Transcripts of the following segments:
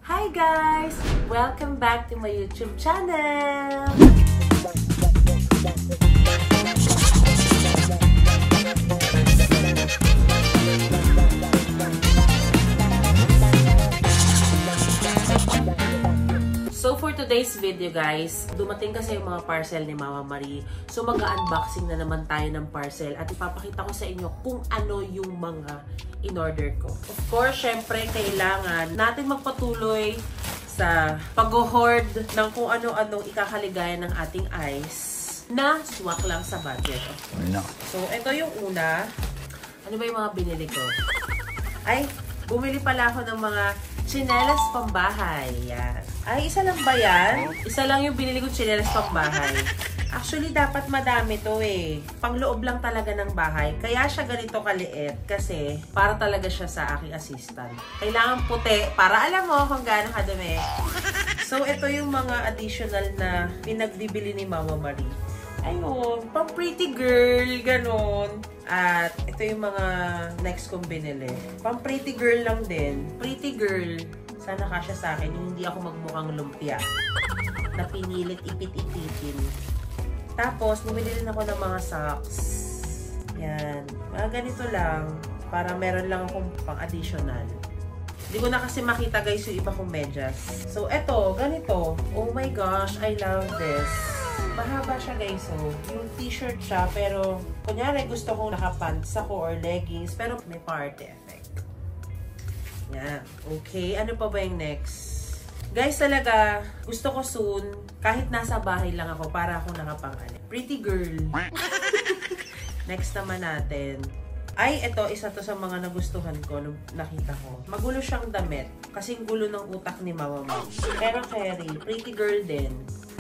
Hi guys! Welcome back to my YouTube channel! So for today's video guys, dumating kasi yung mga parcel ni Mama Marie. So mag-unboxing na naman tayo ng parcel at ipapakita ko sa inyo kung ano yung mga in-order ko. Of course, syempre kailangan natin magpatuloy sa pag-hoard ng kung ano-anong ikakaligaya ng ating eyes na swak lang sa budget. So ito yung una. Ano ba yung mga binili ko? Ay, bumili pala ako ng mga tsinelas pambahay. Yan. Ay, isa lang ba yan? Isa lang yung binili ko tsinelas pambahay. Actually, dapat madami to eh. Pangloob lang talaga ng bahay. Kaya siya ganito kaliit kasi para talaga siya sa aking assistant. Kailangan puti para alam mo kung gaano kadami. So, ito yung mga additional na pinagbibili ni Mama Marie. Ayun, pang pretty girl, ganon. At ito yung mga next kong binili. Pang pretty girl lang din. Pretty girl. Sana kasya sa akin yung hindi ako magmukhang lumpia. Na pinilit ipit-ipitin. Tapos, bumili din ako ng mga socks. Yan. Mga ganito lang. Para meron lang akong pang-additional. Hindi ko na kasi makita guys yung iba kong medyas. So, eto, ganito. Oh my gosh, I love this. Mahaba siya guys, so yung t-shirt siya, pero kunyari gusto kong nakapants ako or leggings, pero may party effect. Yan. Okay, ano pa ba yung next? Guys, talaga, gusto ko soon, kahit nasa bahay lang ako, para akong nakapang-alip. Pretty girl. Next naman natin. Ay, ito, isa to sa mga nagustuhan ko, nung nakita ko. Magulo siyang damit, kasing gulo ng utak ni Mama Mo. Pero carry, pretty girl din.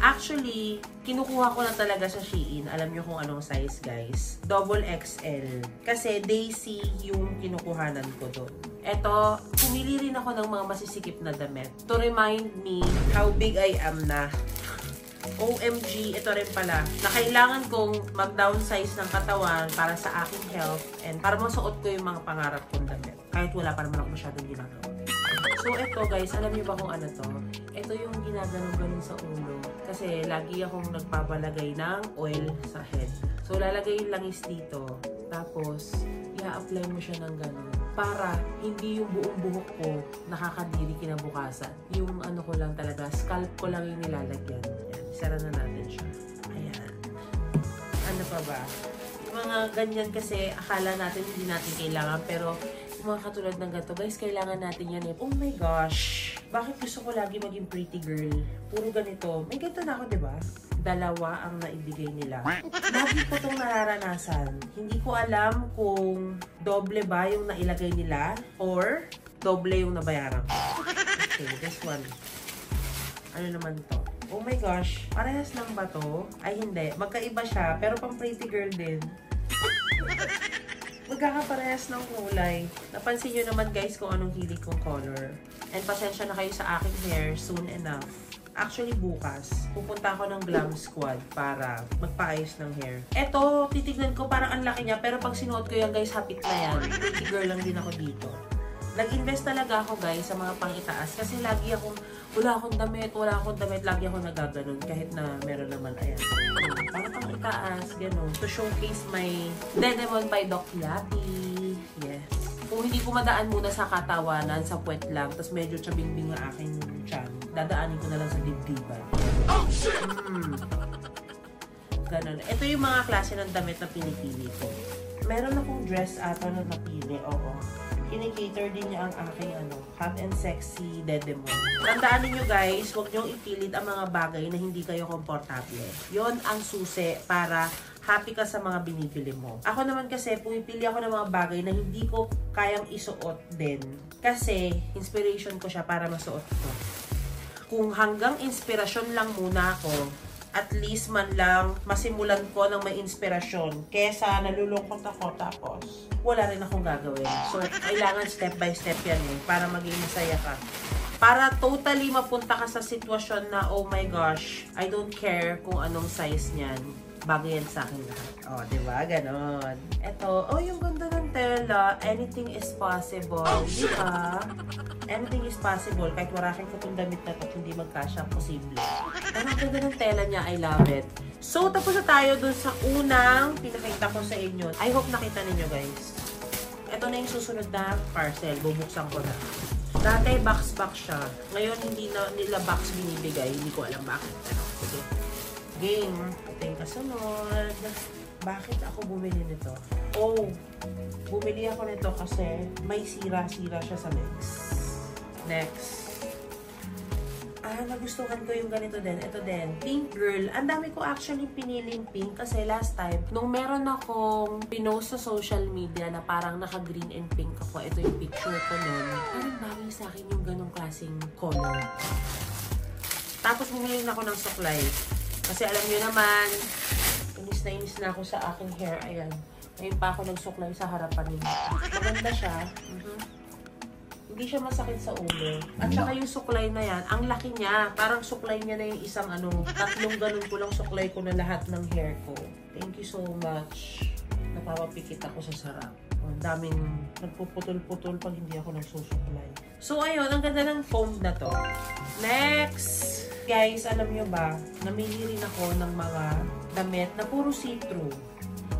Actually, kinukuha ko na talaga sa Shein. Alam nyo kung anong size, guys. Double XL. Kasi Daisy yung kinukuhanan ko doon. Eto, pumili rin ako ng mga masisikip na damit. To remind me how big I am na. OMG, ito rin pala. Na kailangan kong mag-downsize ng katawan para sa aking health and para masuot ko yung mga pangarap kong damit. Kahit wala pa naman ako masyadong ginagawa. So, ito guys, alam niyo ba kung ano to? Ito yung ginaganon-ganon sa ulo. Kasi lagi akong nagpapalagay ng oil sa head. So, lalagay yung langis dito. Tapos, i-apply mo siya ng ganon. Para hindi yung buong buhok ko nakakadiri kinabukasan. Yung ano ko lang talaga, scalp ko lang yung nilalagyan. Ayan, isara na natin siya. Ayan. Ano pa ba? Yung mga ganyan kasi akala natin hindi natin kailangan, pero mga katulad ng ganito, guys, kailangan natin yan eh. Oh my gosh! Bakit gusto ko lagi maging pretty girl? Puro ganito. May ganito na ako, diba? Dalawa ang naibigay nila. Lagi ko itong nararanasan. Hindi ko alam kung doble ba yung nailagay nila or doble yung nabayaran ko. Okay, this one. Ano naman to? Oh my gosh! Parehas lang ba to? Ay, hindi. Magkaiba siya, pero pang pretty girl din. Magkakaparehas ng kulay. Napansin nyo naman guys kung anong hilig kong color. And pasensya na kayo sa aking hair soon enough. Actually bukas, pupunta ako ng Glam Squad para magpaayos ng hair. Eto, titignan ko parang ang laki niya pero pag sinuot ko yan guys, hapit na yan. Pretty girl lang din ako dito. Nag-invest talaga ako guys sa mga pang-itaas kasi lagi akong wala akong damit, lagi akong nagaganon kahit na meron naman, ayan. Parang pang-itaas, gano'n. To showcase my Dedemon by Doc Yati. Yes. Kung hindi ko madaan muna sa katawanan, sa puwet lang, tapos medyo tsabing-bing ang aking tiyan, dadaanin ko na lang sa dibdiban. Oh, shit! Ganon. Ito yung mga klase ng damit na pinipili ko. Meron akong dress ata na napili, oo. Kinikater din niya ang aking hot and sexy Dedemon. Tandaan niyo guys, huwag niyong ipilit ang mga bagay na hindi kayo komportable. Yon ang susi para happy ka sa mga binibili mo. Ako naman kasi, pumipili ako ng mga bagay na hindi ko kayang isuot din. Kasi, inspiration ko siya para masuot ko. Kung hanggang inspirasyon lang muna ako, at least man lang masimulan ko ng may inspirasyon kesa nalulungkot ako tapos wala rin akong gagawin. So, kailangan step by step yan eh, para maging masaya ka. Para totally mapunta ka sa sitwasyon na, oh my gosh, I don't care kung anong size niyan. Bagay yan sa akin lahat. O, diba? Ganon. Ito, yung ganda ng tela. Anything is possible. Diba? Anything is possible. Kahit wala kang katong damit na ito, hindi magkasya, posible. Ang ganda ng tela niya. I love it. So, tapos na tayo dun sa unang pinakita ko sa inyo. I hope nakita ninyo, guys. Ito na yung susunod na parcel. Bubuksan ko na. Dati, box siya. Ngayon, hindi na nila box binibigay. Hindi ko alam bakit. Sige. Game. Ito yung kasunod. Bakit ako bumili nito? Bumili ako nito kasi may sira-sira siya sa legs. Next. Nagustuhan ko yung ganito din. Ito din. Pink Girl. Ang dami ko actually piniling pink kasi last time, nung meron akong pinost sa social media na parang naka-green and pink ako, ito yung picture ko nun. Parang bagay sa akin yung ganong klaseng color. Tapos bumili na ako ng suklay. Kasi alam nyo naman, inis na ako sa aking hair. Ayan. Ngayon pa ako nagsuklay sa harapan niya. Maganda siya. Hindi siya masakit sa ulo. At saka yung suklay na yan, ang laki niya. Parang suklay niya na yung isang tatlong ganun ko lang suklay ko na lahat ng hair ko. Thank you so much. Napapapikit ako sa sarap. Ang daming nagpuputol-putol pag hindi ako nagsusuklay. So ayun, ang ganda ng comb na to. Next! Guys, alam nyo ba, namili rin ako ng mga damit na puro see-through.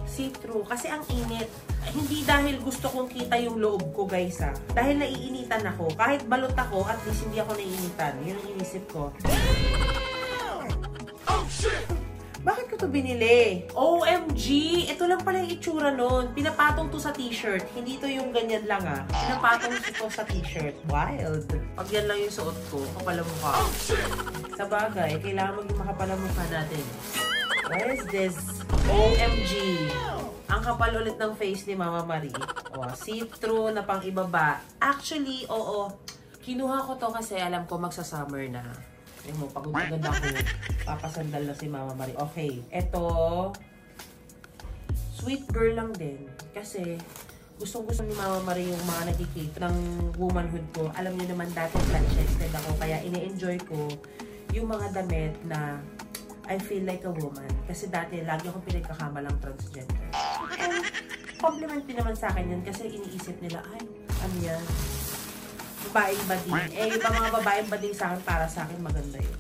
See-through. Kasi ang init. Hindi dahil gusto kong kita yung loob ko, guys, Dahil naiinitan ako. Kahit balot ako, at least hindi ako naiinitan. Yun ang inisip ko. Oh, shit! Bakit ko to binili? OMG! Ito lang pala yung itsura nun. Pinapatong to sa t-shirt. Hindi to yung ganyan lang, Pinapatong ito sa t-shirt. Wild. Pag yan lang yung suot ko, kapala mukha. Oh, sa bagay, kailangan maging makapala mukha natin. What is this? OMG! Ang kapal ulit ng face ni Mama Marie. See-through na pang ibaba. Actually, kinuha ko to kasi alam ko magsa-summer na. Yung pag-ugagad ako, papasandal na si Mama Marie. Okay, ito, sweet girl lang din. Kasi, gustong-gusto ni Mama Marie yung mga nagkikita ng womanhood ko. Alam niyo naman dati flat-chested ako, kaya ine-enjoy ko yung mga damit na I feel like a woman. Kasi dati, lagi akong pinagkakamalang transgender. And, compliment din naman sa akin yun kasi iniisip nila, ay, ano yan? Babaeng bading. Yung mga babaeng bading sa akin, para sa akin, maganda yun.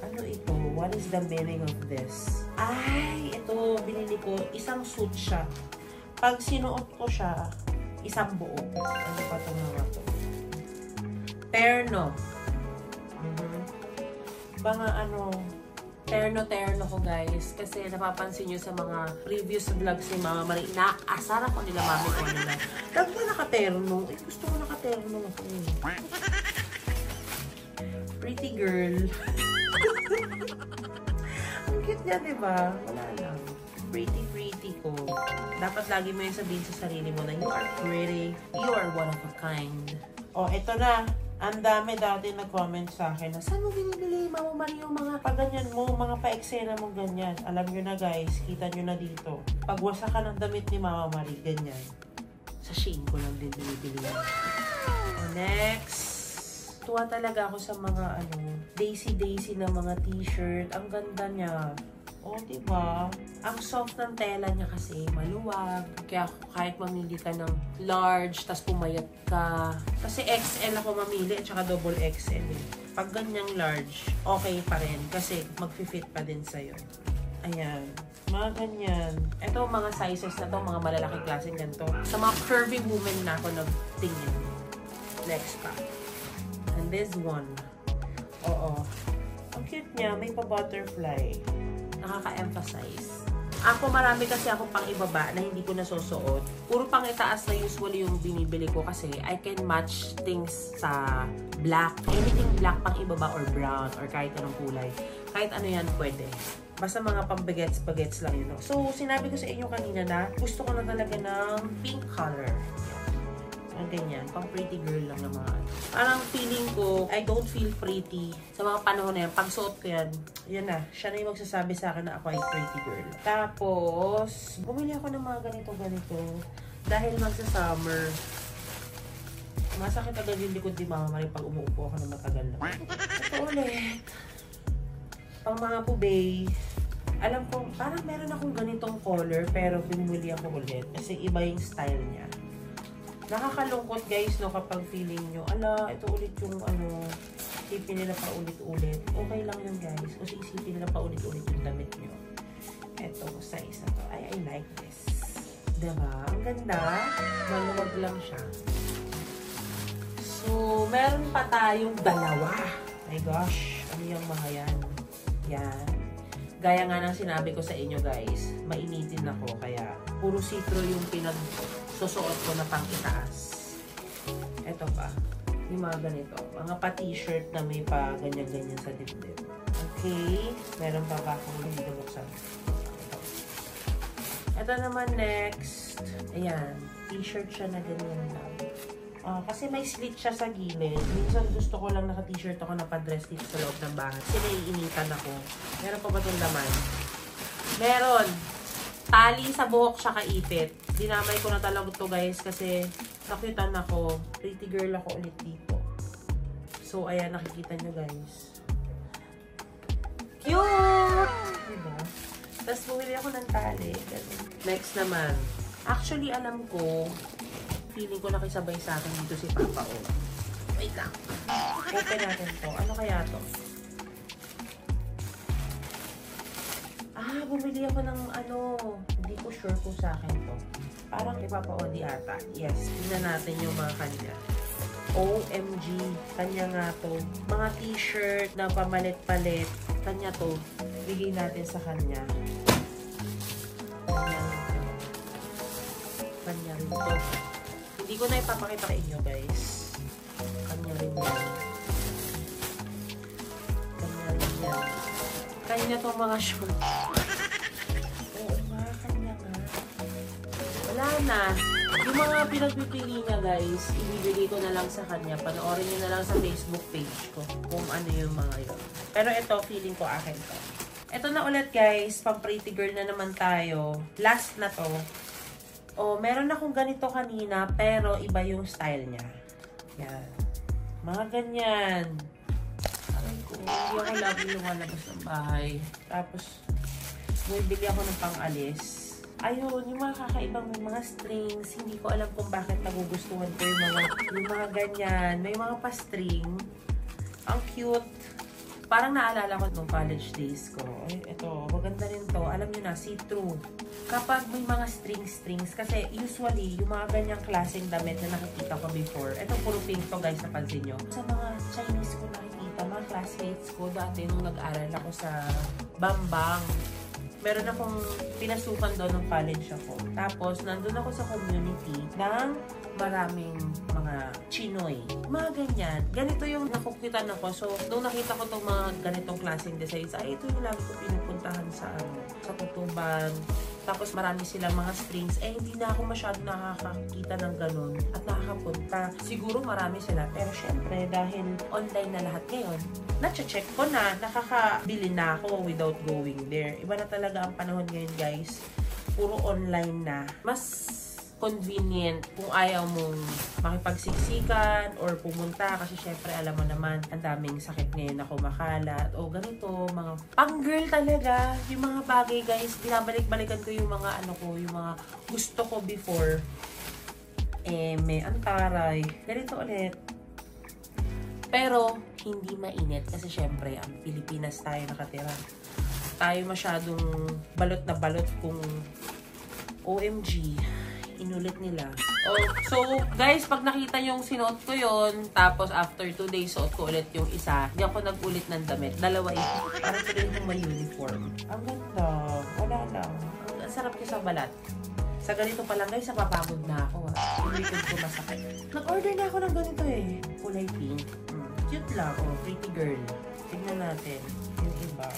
Ano ito? What is the meaning of this? Ay, ito, binili ko. Isang suit siya. Pag sinuot ko siya, isang buo. Ano pa ito mga ito? Terno. Mga terno ko, guys. Kasi napapansin nyo sa mga previous vlogs ni Mama Marie, inaasar ako nila mami ko nila. Lagi na naka-terno. Gusto ko naka-terno ako. Pretty girl. Ang cute niya, diba? Wala lang. Pretty ko. Dapat lagi mo yung sabihin sa sarili mo na you are pretty. You are one of a kind. Ito na. Ang dami dati nag-comment sa akin na, saan mo binibili, Mama Marie, yung mga paganyan mo, mga pa-eksena mo ganyan? Alam nyo na, guys, kita nyo na dito. Pagwasa ka ng damit ni Mama Marie, ganyan. Sa Shein ko lang din binibili. Next. Tuwa talaga ako sa mga, daisy na mga t-shirt. Ang ganda niya. Diba? Ang soft ng tela niya kasi maluwag. Kaya kahit mamili ka ng large, tas pumayat ka. Kasi XL ako mamili, at saka double XL. Pag ganyang large, okay pa rin. Kasi mag-fit pa din sa'yo. Ayan. Mga ganyan. Ito, mga sizes na to, mga malalaking klaseng ganito. Sa mga curvy women na ako nagtingin. Next pa. And this one. Ang cute niya. May pa-butterfly. Nakaka-emphasize. Ako, marami kasi akong pang ibaba na hindi ko nasusuot. Puro pang itaas na usually yung binibili ko kasi I can match things sa black. Anything black pang ibaba or brown or kahit anong kulay. Kahit ano yan, pwede. Basta mga pang-bagets lang yun. So, sinabi ko sa inyo kanina na gusto ko na talaga ng pink color. Ang ganyan. Pang pretty girl lang naman. Parang feeling ko, I don't feel pretty. Sa mga panahon na yan, pag suot ko yan, yan na. Siya na yung magsasabi sa akin na ako ay pretty girl. Tapos, bumili ako ng mga ganito. Dahil magsa-summer. Masakit agad yung likod ni Mama Marie pag umuupo ako ng matagal na. Ito ulit. Pang mga pubay. Alam ko, parang meron akong ganitong color, pero bumili ako ulit. Kasi iba yung style niya. Nakakalungkot guys, no, kapag feeling nyo, ala, ito ulit yung ano, isipin nila pa ulit-ulit. Okay lang yun guys. Kasi isipin nila pa ulit-ulit yung damit nyo. Ito, sa isa to. I like this. Diba? Ang ganda. Maluwag lang siya. So, meron pa tayong dalawa. My gosh. Ano yung mga yan? Yan. Gaya nga ng sinabi ko sa inyo guys, mainitin ako. Kaya, puro citro yung pinagsusuot ko na pang itaas. Ito pa. Yung mga ganito. Mga pa-t-shirt na may pa ganyan-ganyan sa dibdib. Okay. Meron pa ba akong hindi buksan? Ito naman next. Ayan. T-shirt siya na ganyan lang. Kasi may slit siya sa gilid. Minsan gusto ko lang naka-t-shirt ako na pa-dress dito sa loob ng bahay. Kasi naiinitan ako. Meron pa ba itong laman? Meron. Tali sa buhok siya kaipit. Dinamay ko na talaga ito guys kasi nakitan ako. Pretty girl ako ulit dito. So, ayan. Nakikita nyo guys. Cute! Diba? Tapos bumili ako ng tali. Next naman. Actually, alam ko, feeling ko nakisabay sa akin dito si Papa O. Wait lang. Open natin to. Ano kaya to? Bumili ako ng ano, hindi ko sure kung sa akin to. Parang kay Papa O di ata. Yes, tingnan natin yung mga kanya. OMG, kanya nga to. Mga t-shirt na pamalit-palit. Kanya to. Bigay natin sa kanya. Kanya rin to. Hindi ko na ipapakita sa inyo guys. Kanya rin yan. Kanya rin yan. Kanya tong mga short. Oo nga, kanya nga. Wala na. Yung mga pinagpipili niya guys, ibibigay ko na lang sa kanya. Panoorin niyo na lang sa Facebook page ko kung ano yung mga yun. Pero ito, feeling ko akin to. Ito na ulit guys, pang pretty girl na naman tayo. Last na to. Meron akong ganito kanina, pero iba yung style niya. Yan. Mga ganyan. Aray ko, hindi ako lagi lumalabas ng bahay. Tapos, bumibili ako ng pang-alis. Ayun, yung mga kakaibang mga strings, hindi ko alam kung bakit nagugustuhan ko yung mga ganyan. May mga pa-string. Ang cute. Parang naalala ko nung college days ko. Ito, maganda rin to. Alam nyo na, see-through. Kapag may mga strings, kasi usually, yung mga ganyang klaseng damit na nakikita ko before, ito puro pink to guys, napansin nyo. Sa mga Chinese ko nakikita, mga classmates ko dati nung nag-aral ako sa Bambang. Meron akong pinasukan doon ng college ako. Tapos, nandun ako sa community ng maraming mga Chinoy. Mga ganyan. Ganito yung nakukitan ako. So, nung nakita ko itong mga ganitong klaseng designs, ito yung lagi ko pinupuntahan sa Tutuban. Tapos marami silang mga strings. Hindi na ako masyado nakakakita ng ganun at nakakapunta. Siguro marami sila. Pero syempre, dahil online na lahat ngayon, na-check ko na, nakakabili na ako without going there. Iba na talaga ang panahon ngayon, guys. Puro online na. Mas convenient kung ayaw mong makipagsiksikan or pumunta kasi syempre alam mo naman ang daming sakit ngayon na kumakalat o ganito, mga pang-girl talaga yung mga bagay guys, binabalik-balikan ko yung mga yung mga gusto ko before may antaray, ganito ulit pero hindi mainit kasi syempre ang Pilipinas tayo nakatira, tayo masyadong balot na balot kung OMG inulit nila. So, guys, pag nakita yung sinuot ko yon, tapos after 2 days, suot ko ulit yung isa, hindi ako nag-ulit ng damit. Dalawa ito. Parang tuloy yung may uniform. Ang ganda. Wala lang. Ang sarap niya sa balat. Sa ganito pa lang, guys, napapagod na ako. Hindi ko masakit. Nag-order na ako ng ganito eh. Kulay pink. Cute lang. Pretty girl. Tignan natin. Yung iba.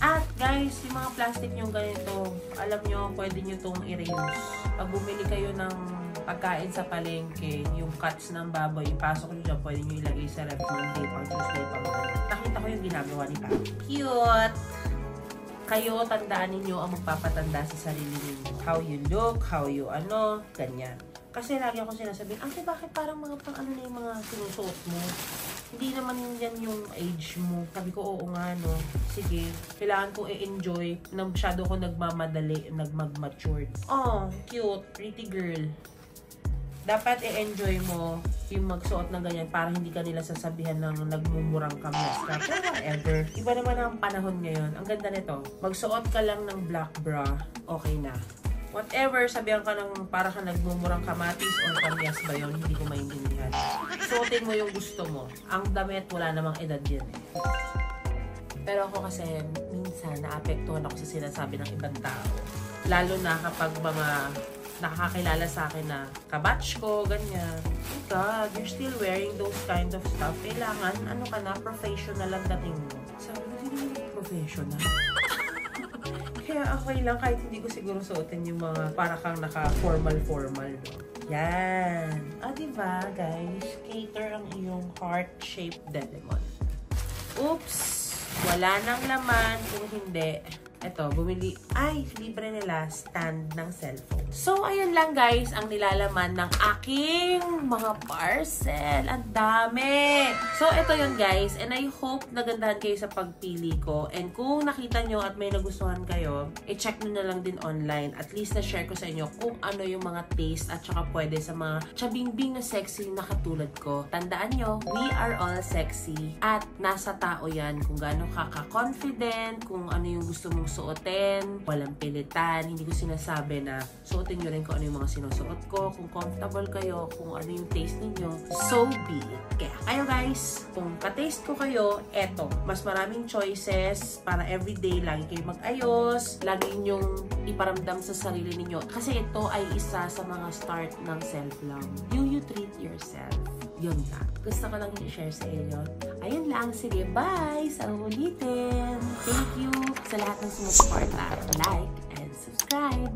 At guys, yung mga plastic nyo ganito, alam nyo, pwede nyo itong i-reuse. Pag bumili kayo ng pagkain sa palengke, yung cuts ng baboy, ipasok nyo dyan, pwede nyo ilagay sa ref Monday, pang Tuesday, pang Monday. Nakita ko yung ginagawa ni Papa. Cute! Kayo, tandaan ninyo ang magpapatanda sa sarili ninyo. How you look, how you ganyan. Kasi lagi ako sinasabi, ate, bakit parang mga pang ano na yung mga sinusuot mo? Hindi naman yan yung age mo. Sabi ko, oo nga, no. Sige, kailangan ko i-enjoy na masyado ko nagmamadali, nagmag-matured. Oh, cute, pretty girl. Dapat i-enjoy mo yung magsuot ng ganyan para hindi ka nila sasabihan ng nagmumurang kamestra. Pero whatever. Iba naman ang panahon ngayon. Ang ganda nito. Magsuot ka lang ng black bra, okay na. Whatever, sabihan ka ng para ka nagmumurang kamatis or kamyas ba yun, hindi ko maintindihan. Suotin mo yung gusto mo. Ang damit, wala namang edad yan eh. Pero ako kasi, minsan, naapektuhan ako sa sinasabi ng ibang tao. Lalo na kapag mga nakakakilala sa akin na kabatch ko, ganyan. Oh God, you're still wearing those kind of stuff. Kailangan, ano ka na, professional ang dating mo. Sabi ko, hindi naman professional. Kaya okay lang kahit hindi ko siguro suotin yung mga para kang naka-formal-formal, no? Yan. Diba, guys? Cater ang iyong heart-shaped Delimon. Oops! Wala nang laman kung hindi. Eto, bumili. Ay, libre nila stand ng cellphone. So, ayun lang guys, ang nilalaman ng aking mga parcel. Ang dami! So, ito yun guys. And I hope nagandahan kayo sa pagpili ko. And kung nakita nyo at may nagustuhan kayo, i-check nyo na lang din online. At least na-share ko sa inyo kung ano yung mga taste at saka pwede sa mga chabingbing na sexy na katulad ko. Tandaan nyo, we are all sexy. At nasa tao yan kung gaano ka-confident, kung ano yung gusto mong suotin, walang pilitan. Hindi ko sinasabi na suotin nyo rin kung ano yung mga sinusuot ko, kung comfortable kayo, kung ano yung taste ninyo, so be it. Kaya kayo guys, kung ka-taste ko kayo, eto, mas maraming choices para everyday, lagi kayo mag-ayos, lagi nyong iparamdam sa sarili ninyo. Kasi ito ay isa sa mga start ng self-love. You treat yourself. Yun lang. Gusto ko lang i-share sa inyo. Ayun lang. Sige, bye! Sa ulitin! Thank you sa lahat ng sumusuporta. Like and subscribe!